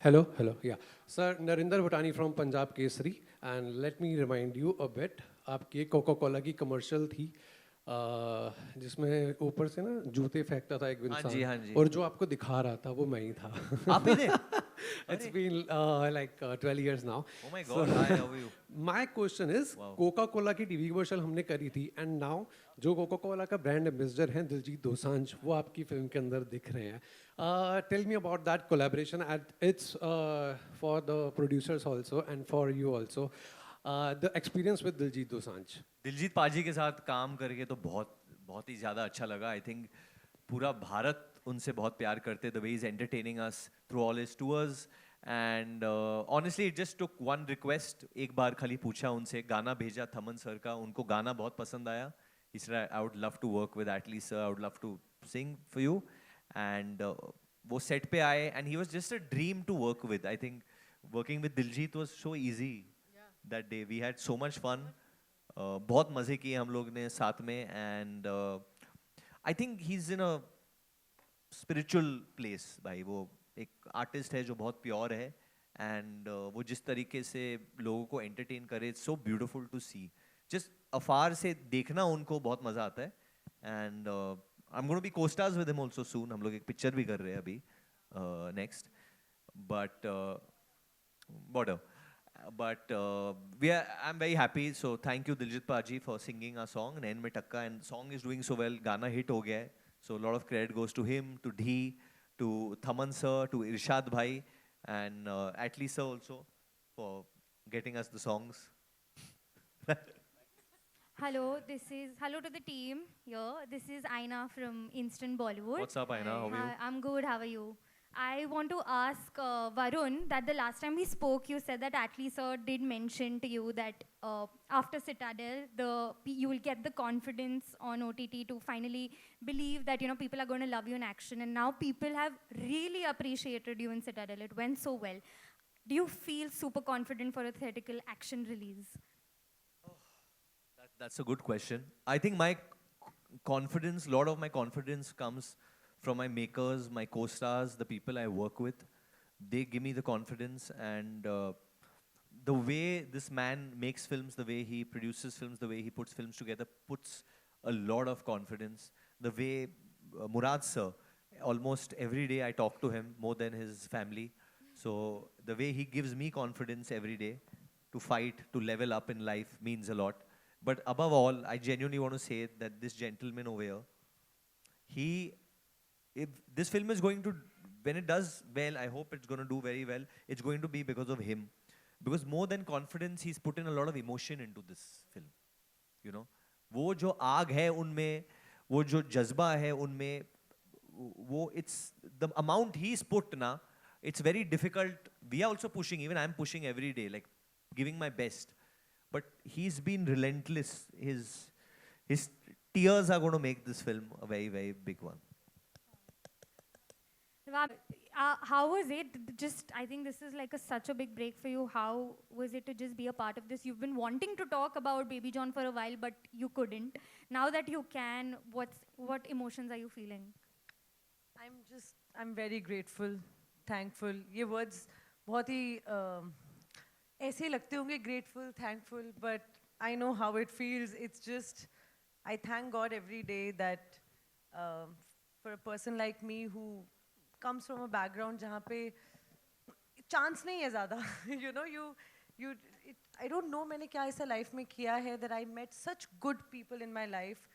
Hello, hello, yeah. Sir, Narinder Bhutani from Punjab Kesari, and let me remind you a bit. आपकी एक Coca Cola की कमर्शियल थी जिसमें ऊपर से ना जूते फेंकता था एक इंसान, हाँ जी, हाँ जी। और जो आपको दिखा रहा था वो मैं ही था। आप ही थे? It's been like 12 years now. Oh my God, hi, how are you? My question is, Coca Cola की टीवी कमर्शियल हमने करी थी, एंड नाउ जो कोका कोला का ब्रांड एम्बेसडर हैं दिलजीत दोसांझ, वो आपकी फिल्म के अंदर दिख रहे हैं। Tell me about that collaboration, it's for the producers also and for you also, the experience with Diljit Dosanjh. Diljit paaji के साथ काम करके तो बहुत ही ज़्यादा अच्छा लगा। आई थिंक पूरा भारत उनसे बहुत प्यार करते, the way is entertaining us through all his tours, and honestly it just took one request. एक बार खाली पूछा उनसे, गाना भेजा थमन सर का, उनको गाना बहुत पसंद आया। He said, I would love to work with Atlee sir, I would love to sing for you. And वो set पे आए, and he was just a dream to work with. I think working with Diljit was so easy that day. We had so much fun. बहुत मज़े किए हम लोग ने साथ में, and I think he's in a spiritual place भाई। वो एक artist है जो बहुत pure है, and वो जिस तरीके से लोगों को entertain करे, it's so beautiful to see. Just अफार से देखना उनको बहुत मज़ा आता है, and I'm going to be co-stars with him also soon. हम लोग एक पिक्चर भी कर रहे हैं अभी next, but whatever. But I'm very happy. So thank you Diljit Paji for singing our song Nain Mein Takka, and song is doing so well. गाना hit हो गया है, so a lot of credit goes to him, to Dhee, to Thaman sir, to Irshad bhai, and Atlee sir also for getting us the songs. Hello, hello to the team here. This is Aina from Instant Bollywood. What's up, Aina? How are you? I'm good. How are you? I want to ask Varun that the last time we spoke, you said that Atlee sir did mention to you that after Citadel, you will get the confidence on OTT to finally believe that people are going to love you in action. And now people have really appreciated you in Citadel. It went so well. Do you feel super confident for a theatrical action release? That's a good question. I think my confidence, a lot of my confidence comes from my makers, my co-stars, the people I work with. They give me the confidence, and the way this man makes films, the way he produces films, the way he puts films together, puts a lot of confidence. The way Murad sir, almost every day I talk to him more than his family. So the way he gives me confidence every day to fight, to level up in life means a lot. But above all, I genuinely want to say that this gentleman over here, if this film is going to, when it does well, I hope it's going to do very well. It's going to be because of him. Because more than confidence, he's put in a lot of emotion into this film. You know, वो जो आग है उनमें, वो जो जज्बा है उनमें, वो it's the amount he's put na, it's very difficult. We are also pushing, even I'm pushing every day, like giving my best. But he's been relentless. His tears are going to make this film a very, very big one. How was it? Just, I think this is like such a big break for you. How was it to just be a part of this? You've been wanting to talk about Baby John for a while, but you couldn't. Now that you can, what emotions are you feeling? I'm very grateful, thankful. ये words बहुत ही ऐसे ही लगते होंगे, grateful, thankful, but I know how it feels. It's just, I thank God every day that for a person like me who comes from a background जहाँ पे chance नहीं है ज़्यादा. You know, I don't know मैंने क्या ऐसा life में किया है that I met such good people in my life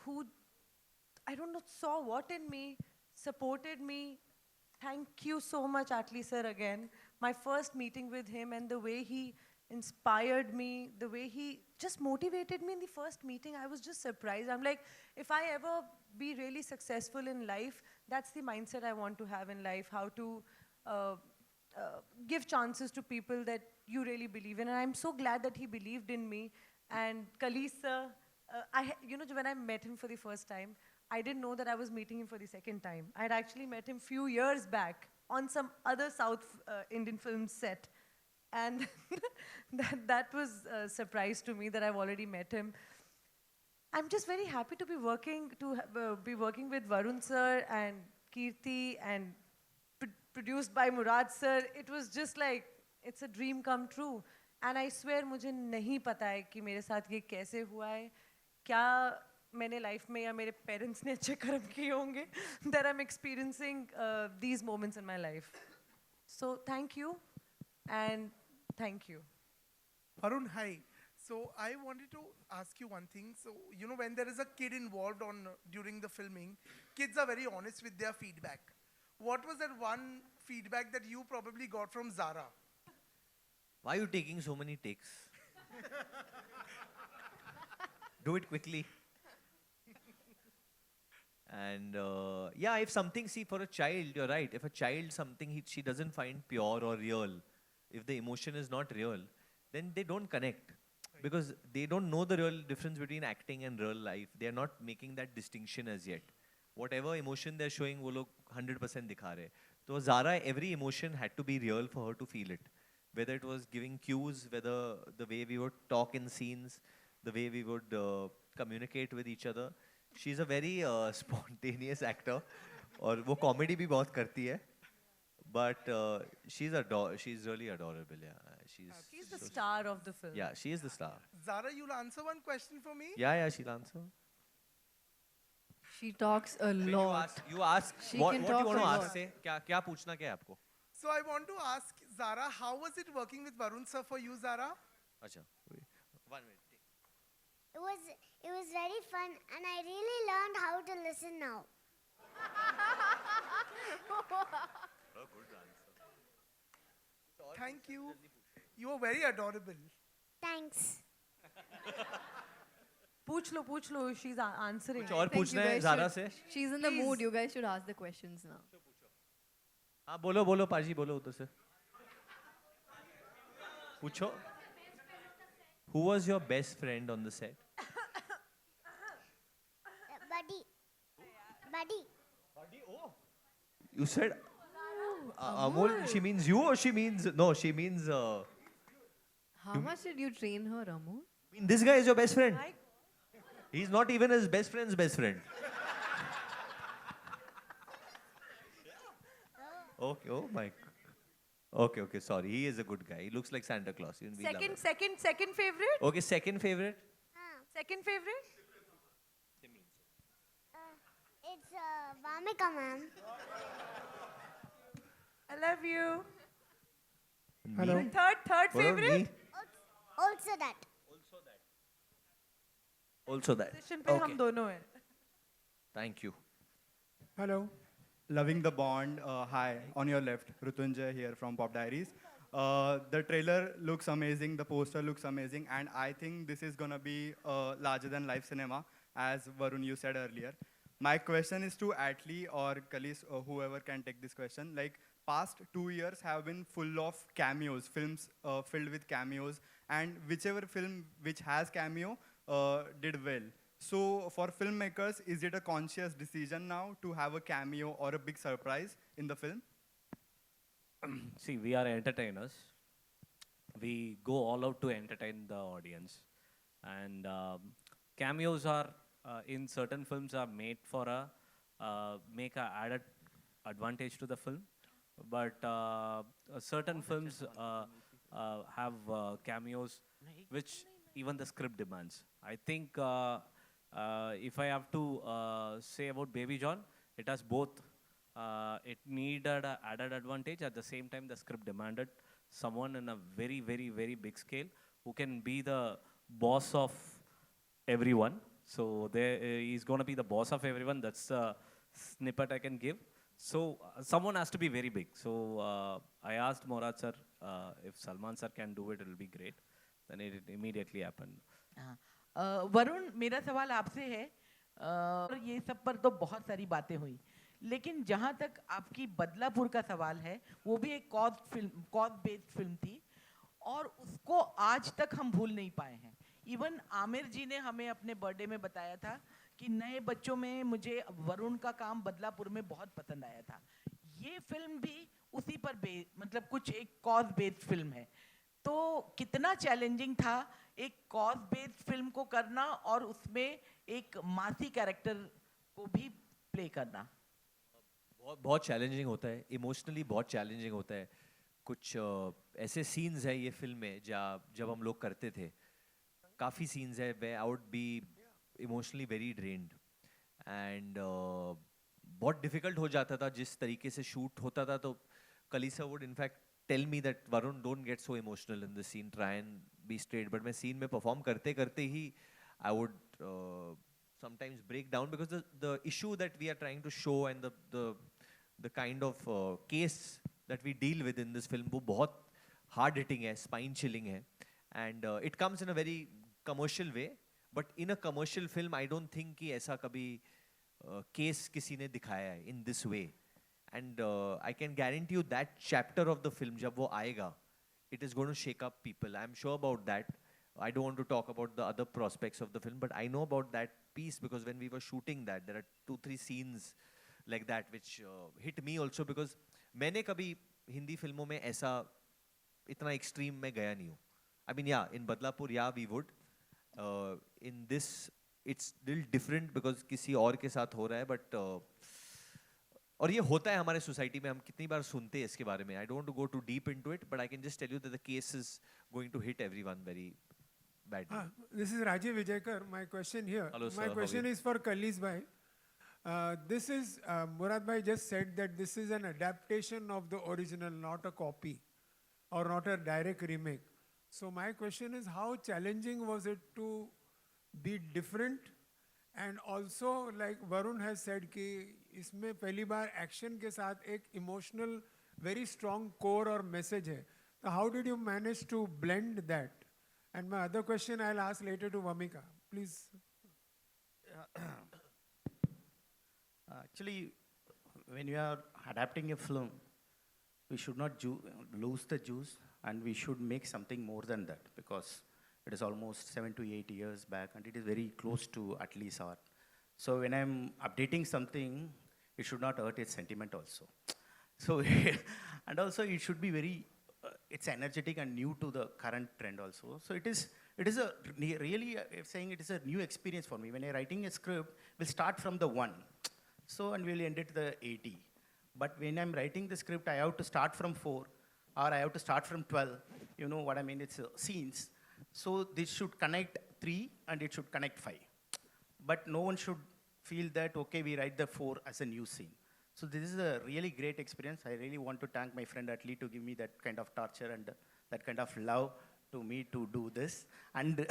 who, I don't know, saw what in me, supported me. Thank you so much, Atlee sir, again. My first meeting with him and the way he inspired me, the way he just motivated me in the first meeting, I was just surprised. I'm like, if I ever be really successful in life, that's the mindset I want to have in life, how to give chances to people that you really believe in. And I'm so glad that he believed in me. And Kalees sir, when I met him for the first time, I didn't know that I was meeting him for the second time. I had actually met him few years back on some other South Indian film set. And that was a surprise to me that I've already met him. I'm just very happy to be working with Varun sir and Kirti and produced by Murad sir. It was just like, it's a dream come true. And I swear मुझे नहीं पता है कि मेरे साथ ये कैसे हुआ है, क्या मैंने life में या मेरे parents ने अच्छे कर्म किए होंगे that I'm experiencing these moments in my life. So thank you and thank you. Varun, hi. So I wanted to ask you one thing. So, when there is a kid involved during the filming, kids are very honest with their feedback. What was that one feedback that you probably got from Zara? Why are you taking so many takes? Do it quickly. And if something, see, for a child, you're right. If a child, she doesn't find pure or real, if the emotion is not real, then they don't connect. Because they don't know the real difference between acting and real life. They are not making that distinction as yet. Whatever emotion they're showing, वो लोग 100% दिखा रहे. So Zara, every emotion had to be real for her to feel it. Whether it was giving cues, whether the way we would talk in scenes, the way we would communicate with each other. She's a very spontaneous actor. और वो comedy भी बहुत करती है. But she's really adorable. Yeah, she's the star of the film. Yeah, she is the star. Zara, you'll answer one question for me? Yeah, she'll answer. She talks a lot. You ask. What do you want to ask? Say, क्या पूछना क्या है आपको? So I want to ask Zara, how was it working with Varun sir for you, Zara? अच्छा, 1 minute. It was very fun, and I really learned how to listen now. Thank you. You are very adorable. Thanks. पूछ लो, she's answering. कुछ और पूछना है ज़ारा से? She's in the mood. You guys should ask the questions now. हाँ बोलो पाजी बोलो उधर से. पूछो. Who was your best friend on the set? Buddy. Oh. You said Amol. She means you, or she means no? She means. How much did you train her, Amol? I mean, this guy is your best friend. He's not even his best friend's best friend. Okay. Oh my. Okay. Sorry. He is a good guy. He looks like Santa Claus. Second favorite? Okay. Second favorite. Second favorite? It's Vamika, ma'am. I love you. Hello. Third favorite? Also that. Also that. Position पे हम दोनों हैं. Thank you. Hello. Loving the bond. Hi, on your left, Rutunjay here from Pop Diaries. The trailer looks amazing, the poster looks amazing, and I think this is gonna be larger than life cinema, as Varun you said earlier. My question is to Atlee or Kalees or whoever can take this question. Like, past 2 years have been full of cameos, films filled with cameos, and whichever film which has cameo did well. So for filmmakers, is it a conscious decision now to have a cameo or a big surprise in the film? See, we are entertainers. We go all out to entertain the audience. And cameos are, in certain films, are made for make a added advantage to the film. But certain films have cameos which even the script demands. I think if I have to say about Baby John, it has both. It needed an added advantage. At the same time, the script demanded someone in a very, very, very big scale who can be the boss of everyone. So he's going to be the boss of everyone. That's a snippet I can give. So someone has to be very big. So I asked Morad sir if Salman sir can do it, it will be great. Then it immediately happened. Varun, मेरा सवाल आपसे है और ये सब पर तो बहुत सारी बातें हुई, लेकिन जहाँ तक आपकी बदलापुर का सवाल है, वो भी एक कॉज बेस्ड फिल्म थी और उसको आज तक हम भूल नहीं पाए हैं. इवन आमिर जी ने हमें अपने बर्थडे में बताया था कि नए बच्चों में मुझे वरुण का काम बदलापुर में बहुत पसंद आया था. ये फिल्म भी उसी पर मतलब कुछ एक कॉज बेस्ड फिल्म है. तो कितना चैलेंजिंग था एक कॉज बेस्ड फिल्म को करना और उसमें एक मासी कैरेक्टर को भी प्ले करना. बहुत चैलेंजिंग होता है, इमोशनली बहुत चैलेंजिंग होता है. कुछ ऐसे सीन्स हैं ये फिल्म में जब हम लोग करते थे, काफ़ी सीन्स है where I would be emotionally very drained and बहुत डिफ़िकल्ट हो जाता था जिस तरीके से शूट होता था. तो Kalisa would in fact tell me that Varun don't get so emotional in the scene, try and be straight. But मैं सीन में परफॉर्म करते करते ही I would sometimes break down because the issue that we are trying to show and the kind of case that we deal with in this film वो बहुत hard hitting है, spine chilling है, and it comes in a very commercial way. But in a commercial film I don't think कि ऐसा कभी case किसी ने दिखाया है in this way. And I can guarantee you that chapter of the film जब वो आएगा, it is going to shake up people. I'm sure about that. I don't want to talk about the other prospects of the film, but I know about that piece because when we were shooting that, there are 2-3 scenes like that which hit me also because मैंने कभी हिंदी फिल्मों में ऐसा इतना extreme में गया नहीं हूँ. I mean, yeah, in Badlapur, yeah, we would. In this, it's little different because किसी और के साथ हो रहा है, but और ये होता है हमारे सोसाइटी में, हम कितनी बार सुनते हैं इसके बारे में. I don't want to go too deep into it, but I can just tell you that the case is going to hit everyone very badly. This is Rajiv Vijayakar. My question here. Hello, sir. My question is for Kalis Bhai. This is, Murad Bhai just said that this is an adaptation of the original, not a copy or not a direct remake. So my question is, how challenging was it to be different? And also, like Varun has said, कि इसमें पहली बार action के साथ एक emotional, very strong core और message है. So how did you manage to blend that? And my other question I'll ask later to Vamika. Please. Actually, when we are adapting a film, we should not lose the juice and we should make something more than that because it is almost 7 to 8 years back and it is very close to Atli's art. So when I'm updating something, it should not hurt its sentiment also. So, and also it should be very, it's energetic and new to the current trend also. So it is a really saying it is a new experience for me. When I'm writing a script, we'll start from the 1. So, and we'll end it the 80. But when I'm writing the script, I have to start from 4 or I have to start from 12. You know what I mean? It's scenes. So this should connect 3 and it should connect 5. But no one should feel that, okay, we write the 4 as a new scene. So this is a really great experience. I really want to thank my friend Atli to give me that kind of torture and that kind of love to me to do this. And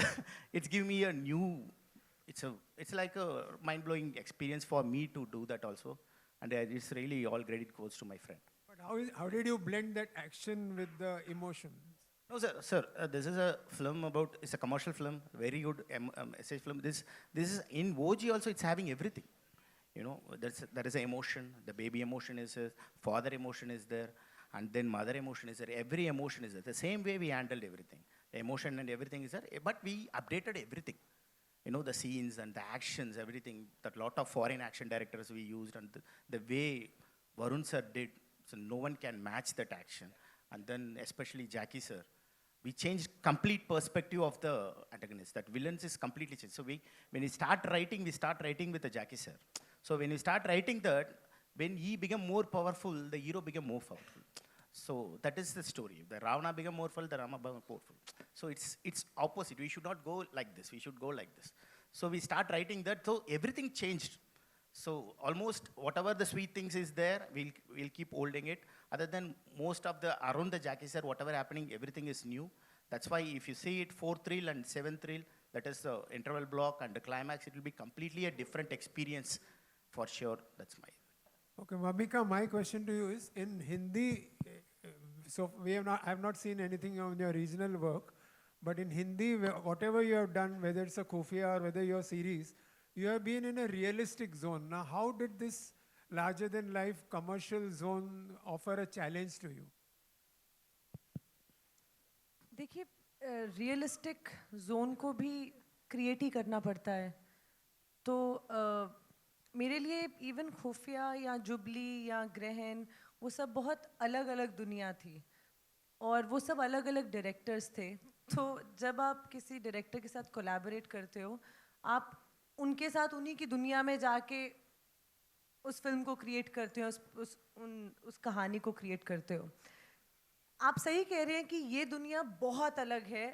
it's given me a new, it's like a mind-blowing experience for me to do that also. And it's really all credit goes to my friend. But how did you blend that action with the emotion? No, sir. This is a film about, it's a commercial film, very good message film. This is, in OG also, it's having everything. You know, there is an emotion, the baby emotion is there, father emotion is there. And then mother emotion is there, every emotion is there. The same way we handled everything. The emotion and everything is there, but we updated everything. You know, the scenes and the actions, everything, that lot of foreign action directors we used, and the way Varun sir did, so no one can match that action. And then especially Jackie sir, we changed complete perspective of the antagonist. That villains is completely changed. So when we start writing with the Jackie sir. So when we start writing that, when he became more powerful, the hero became more powerful. So that is the story. The Ravana became more powerful, the Rama became powerful. So it's opposite. We should not go like this. We should go like this. So we start writing that. So everything changed. So almost whatever the sweet things is there, we'll keep holding it. Other than most of the around the Jackie sir, whatever happening, everything is new. That's why if you see it, 4th reel and 7th reel, that is the interval block and the climax, it will be completely a different experience for sure. That's my. Okay, Vamika, my question to you is, in Hindi, so I have not seen anything on your regional work, but in Hindi, whatever you have done, whether it's a Khufia or whether your series, you have been in a realistic zone. Now, how did this larger-than-life commercial zone offer a challenge to you? देखिए, realistic zone को भी create ही करना पड़ता है. तो मेरे लिए even खुफिया या जुबली या ग्रहण वो सब बहुत अलग अलग दुनिया थी और वो सब अलग अलग डायरेक्टर्स थे. तो जब आप किसी डायरेक्टर के साथ कोलैबोरेट करते हो, आप उनके साथ उन्हीं की दुनिया में जाके उस फिल्म को क्रिएट करते हो, उस कहानी को क्रिएट करते हो. आप सही कह रहे हैं कि ये दुनिया बहुत अलग है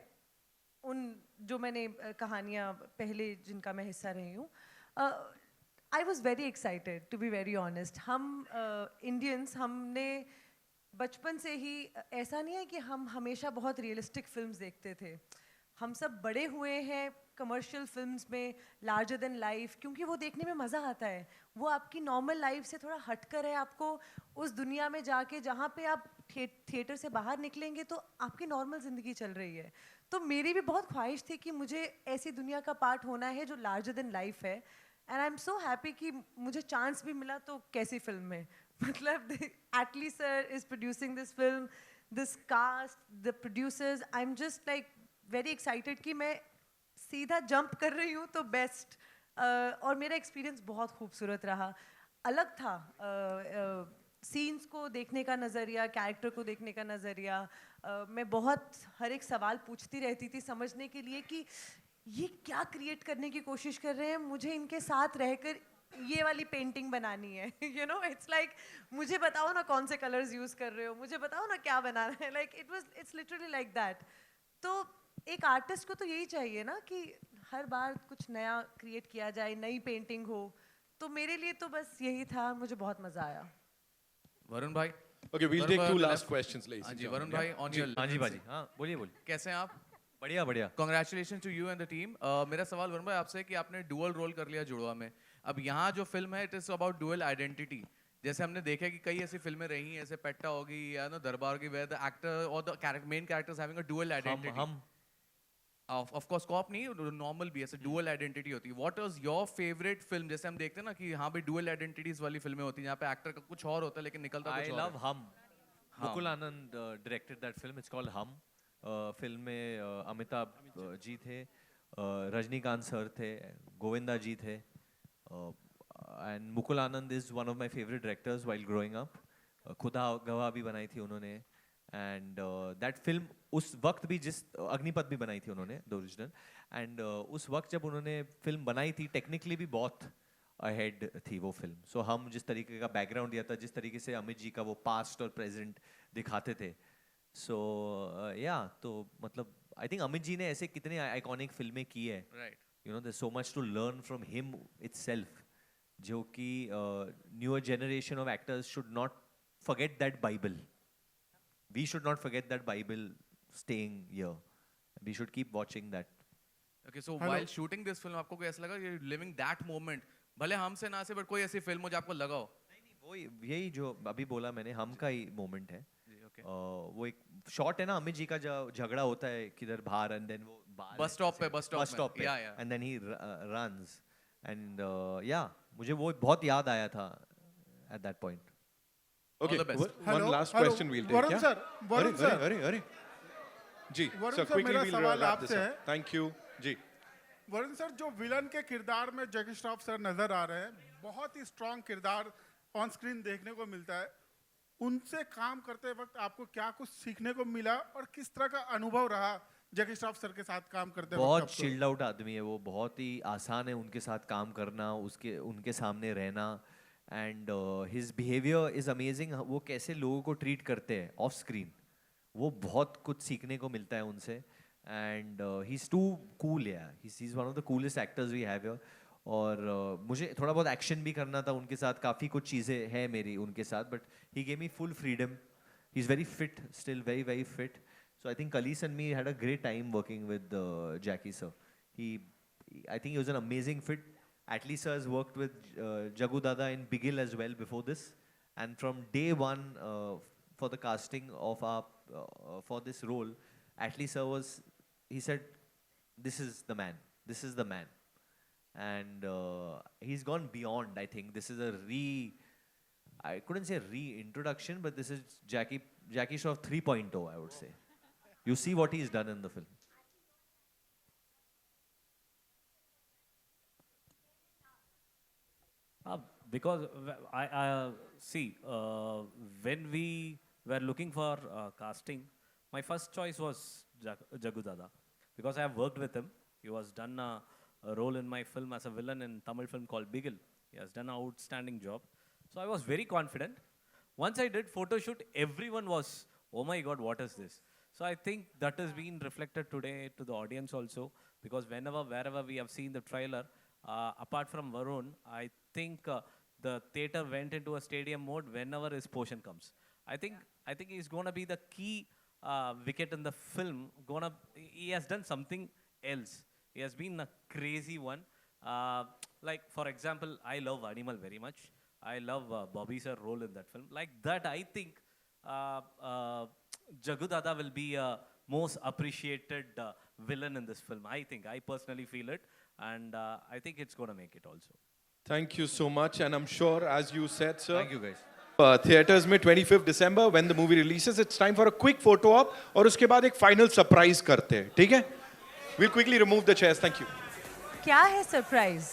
उन जो मैंने कहानियाँ पहले जिनका मैं हिस्सा रही हूँ. I was very excited to be very honest. हम इंडियंस हमने बचपन से ही ऐसा नहीं है कि हम हमेशा बहुत रियलिस्टिक फिल्म्स देखते थे. हम सब बड़े हुए हैं कमर्शियल फिल्म्स में, लार्जर देन लाइफ, क्योंकि वो देखने में मज़ा आता है. वो आपकी नॉर्मल लाइफ से थोड़ा हटकर है. आपको उस दुनिया में जाके जहाँ पे आप थिएटर से बाहर निकलेंगे तो आपकी नॉर्मल ज़िंदगी चल रही है. तो मेरी भी बहुत ख्वाहिश थी कि मुझे ऐसी दुनिया का पार्ट होना है जो लार्जर देन लाइफ है. And I am so happy कि मुझे चांस भी मिला. तो कैसी फिल्म में, मतलब Atlee sir is producing this film, this cast, the producers, I am just like very excited कि मैं सीधा जंप कर रही हूँ. तो बेस्ट. और मेरा एक्सपीरियंस बहुत खूबसूरत रहा, अलग था. सीन्स को देखने का नज़रिया, कैरेक्टर को देखने का नज़रिया. मैं बहुत हर एक सवाल पूछती रहती थी समझने के लिए कि ये क्या क्रिएट करने की कोशिश कर रहे हैं. मुझे इनके साथ रहकर ये वाली पेंटिंग बनानी है. यू नो, इट्स लाइक मुझे बताओ ना कौन से कलर्स यूज़ कर रहे हो, मुझे बताओ ना क्या बनाना है. Like it's literally like that. तो एक आर्टिस्ट को तो यही चाहिए ना कि हर बार कुछ नया क्रिएट किया जाए, नई पेंटिंग हो. तो मेरे लिए तो बस यही था. मुझे बहुत मज़ा आया. वरुण भाई. Okay, we'll take two last questions, ladies and ji, gentlemen. Varun भाई, on your हाँ जी बाजी, हाँ बोलिए. कैसे हैं आप? बढ़िया बढ़िया. Congratulations to you and the team. मेरा सवाल वरुण भाई आपसे है कि आपने डुअल रोल कर लिया जुड़वा में. अब यहाँ जो फिल्म है, it is about dual identity. जैसे हमने देखा कि कई ऐसी फिल्में रही हैं, जैसे पेट्टा होगी या ना दरबार की, वेयर द एक्टर और the main characters having a dual identity. हम ऑफ कोर्स कॉप नहीं, नॉर्मल भी ऐसे डुअल आइडेंटिटी होती है. What was your favourite film? जैसे हम देखते हैं ना कि हाँ भाई डुअल आइडेंटिटीज वाली फिल्में होती हैं जहाँ पे एक्टर का कुछ और होता है लेकिन निकलता कुछ और. I love Hum. Mukul Anand directed that film. It's called Hum. Film में अमिताभ जी थे, रजनीकांत सर थे, गोविंदा जी थे. And Mukul Anand is one of my favourite directors while growing up. खुदा गवाह भी बनाई थी उन्होंने. एंड दैट फिल्म उस वक्त भी, जिस अग्निपथ भी बनाई थी उन्होंने, द ओरिजिनल. एंड उस वक्त जब उन्होंने फिल्म बनाई थी, टेक्निकली भी बहुत अहेड थी वो फिल्म. सो हम जिस तरीके का बैकग्राउंड दिया था, जिस तरीके से अमित जी का वो पास्ट और प्रेजेंट दिखाते थे, सो या तो मतलब आई थिंक अमित जी ने ऐसे कितने आइकॉनिक फिल्में की है. You know, there so much to learn from him itself, जो कि newer generation of actors should not forget that Bible. We should not forget that Bible staying here. We should keep watching that. Okay, so while shooting this film, आपको कोई ऐसा लगा you're living that moment? भले हमसे ना से, but कोई ऐसी फिल्म हो जो आपको लगा हो? नहीं, वो यही जो अभी बोला मैंने, हम का ही मोमेंट है. Okay. वो एक शॉट है ना अमित जी का, जो झगड़ा होता है किधर बाहर, एंड देन वो बस स्टॉप पे, and then he runs. And yeah मुझे वो बहुत याद आया था at that point. Okay, All the best. one last question we'll take. Varun yeah? Sir, Varun अरे, सर। अरे, अरे, अरे. जी, वरुण sir, सर, quickly मेरा we'll सवाल wrap this आपसे up. है। Thank you. जी. वरुण सर, जो विलन के किरदार में जैकी श्रॉफ सर नजर आ रहे हैं, बहुत ही स्ट्रॉन्ग किरदार ऑन स्क्रीन देखने को मिलता है। उनसे काम करते वक्त आपको क्या कुछ सीखने को मिला और किस तरह का अनुभव रहा जैकी श्रॉफ सर के साथ काम करते वक्त? बहुत आपको? चिल्ड आउट आदमी है वो, बहुत ही आसान है उनके साथ काम करना, उनके सामने रहना, and his behaviour is amazing. वो कैसे लोगों को ट्रीट करते हैं ऑफ स्क्रीन, वो बहुत कुछ सीखने को मिलता है उनसे। And he is too cool, he is one of the coolest actors we have here. और मुझे थोड़ा बहुत एक्शन भी करना था उनके साथ, काफ़ी कुछ चीज़ें हैं मेरी उनके साथ, but he gave me full freedom. He is very fit, still very very fit. So I think Khalis and me had a great time working with Jackie sir. I think he was an amazing fit. Atlee sir has worked with Jagu Dada in Bigil as well before this, and from day one for the casting of our for this role, Atlee sir he said, "This is the man. This is the man," and he's gone beyond. I think this is I couldn't say reintroduction, but this is Jackie Shroff 3.0, I would say. You see what he's done in the film. Because I see, when we were looking for casting, my first choice was Jagu Dada, because I have worked with him. He was done a role in my film as a villain in Tamil film called Bigil. He has done an outstanding job. So I was very confident. Once I did photo shoot, everyone was, oh my God, what is this? So I think that has been reflected today to the audience also, because wherever we have seen the trailer, apart from Varun, I think the theater went into a stadium mode whenever his portion comes. I think he's going to be the key wicket in the film. He has done something else. He has been a crazy one. Like, for example, I love Animal very much. I love Bobby sir's role in that film. Like that, I think Jagu Dada will be a most appreciated villain in this film. I personally feel it, and I think it's going to make it also. Thank you so much, and I'm sure, as you said, sir. Thank you, guys. Theaters में 25th December when the movie releases, it's time for a quick photo op, और उसके बाद एक final surprise करते हैं, ठीक है? We'll quickly remove the chairs. Thank you. क्या है सरप्राइज?